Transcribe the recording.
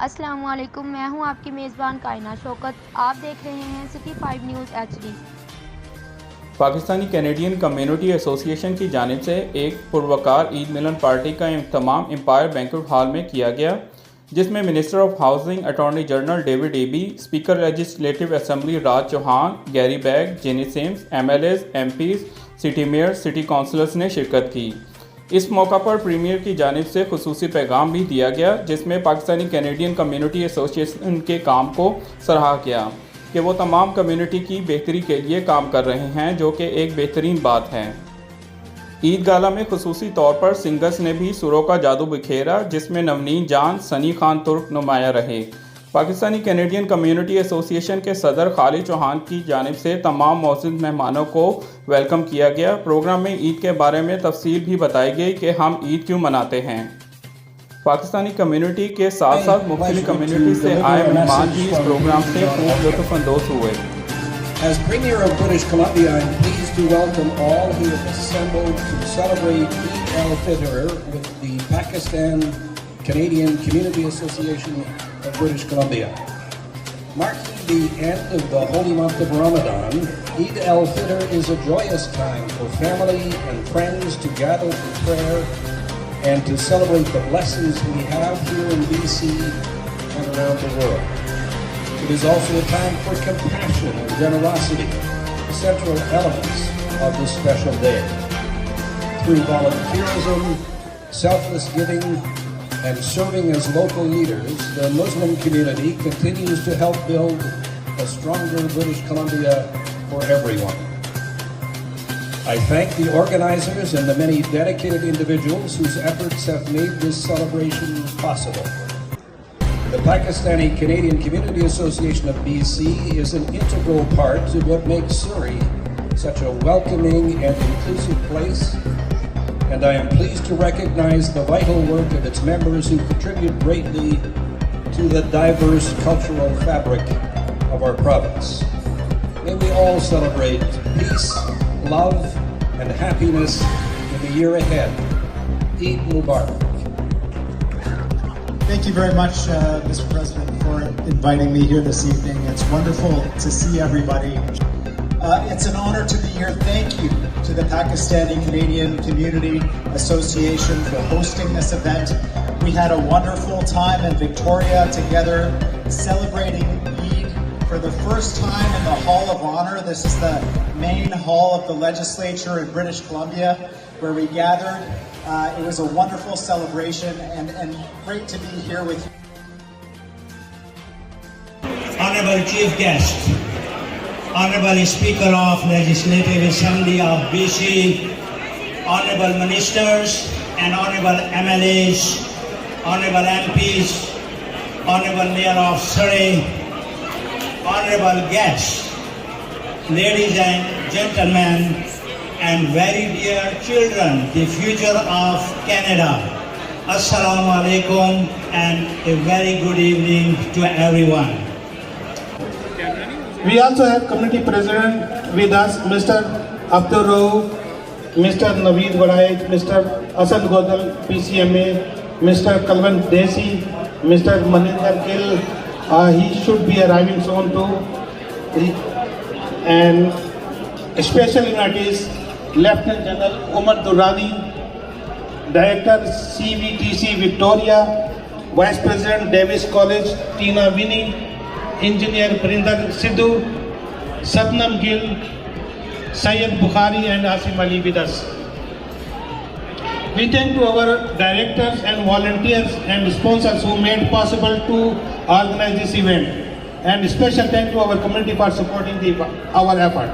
अस्सलामुअलैकुम, मैं हूं आपकी मेज़बान कायनात शौकत। आप देख रहे हैं city 5 news HD। Pakistani Canadian community association की जानिब से एक पुरवकार ईद मिलन पार्टी का इख्तिताम एम्पायर बैंक्वेट हॉल में किया गया, जिसमें minister of housing attorney general David Eby, speaker legislative assembly Raj Chauhan, Garry Begg, Jinny Sims, MLAs, MPs, city mayor, city councillors ने शिरकत की। इस मौका पर प्रीमियर की जानिब से खुसूसी पैगाम भी दिया गया, जिसमें पाकिस्तानी कैनेडियन कम्युनिटी एसोसिएशन के काम को सराहा गया कि वो तमाम कम्युनिटी की बेहतरी के लिए काम कर रहे हैं, जो कि एक बेहतरीन बात है। ईद गाला में खुसूसी तौर पर सिंगर्स ने भी सुरों का जादू बिखेरा, जिसमें नवनीत जान, सनी खान तुर्क नुमाया रहे। पाकिस्तानी कैनेडियन कम्युनिटी एसोसिएशन के सदर खालिद चौहान की जानिब से तमाम मौजूद मेहमानों को वेलकम किया गया। प्रोग्राम में ईद के बारे में तफसील भी बताई गई कि हम ईद क्यों मनाते हैं। पाकिस्तानी कम्युनिटी के साथ साथ मुख्तलिफ कम्युनिटी से आए मेहमान भी इस प्रोग्राम से खूब लुत्फ़अंदोज़ हुए। As Premier of British Columbia, I am pleased to welcome all who have assembled to celebrate Eid al-Fitr with the Pakistan Canadian Community Association of British Columbia. Marking the end of the holy month of Ramadan, Eid al-Fitr is a joyous time for family and friends to gather for prayer and to celebrate the blessings we have here in BC and around the world. It is also a time for compassion and generosity, central elements of this special day. Through volunteerism, selfless giving, and serving as local leaders, the Muslim community continues to help build a stronger British Columbia for everyone. I thank the organizers and the many dedicated individuals whose efforts have made this celebration possible. The Pakistani Canadian Community Association of BC is an integral part of what makes Surrey such a welcoming and inclusive place, and I am pleased to recognize the vital work of its members who contribute greatly to the diverse cultural fabric of our province. May we all celebrate peace, love, and happiness in the year ahead. Eid Mubarak. Thank you very much, Mr. President, for inviting me here this evening. It's wonderful to see everybody. It's an honor to be here. Thank you to the Pakistani Canadian Community Association for hosting this event. We had a wonderful time in Victoria together, celebrating Eid for the first time in the Hall of Honor. This is the main hall of the legislature in British Columbia, where we gathered. It was a wonderful celebration and great to be here with you. Honorable Chief Guest, Honorable Speaker of Legislative Assembly of BC, Honorable Ministers and Honorable MLAs, Honorable MPs, Honorable Mayor of Surrey, Honorable guests, ladies and gentlemen, and very dear children, the future of Canada. Assalamu alaikum and a very good evening to everyone. We also have community president with us, Mr. Abdur Rauf, Mr. Naveed Wadaid, Mr. Asan Godal, PCMA, Mr. Kalwan Desi, Mr. Maninder Gill. He should be arriving soon too. And special invitees, Lieutenant General Umar Durrani, Director CVTC Victoria, Vice President Davis College Tina Winnie, Engineer Parinder Sidhu, Satnam Gill, Syed Bukhari and Asim Ali with us. We thank to our directors and volunteers and sponsors who made possible to organize this event, and special thank to our community for supporting our effort.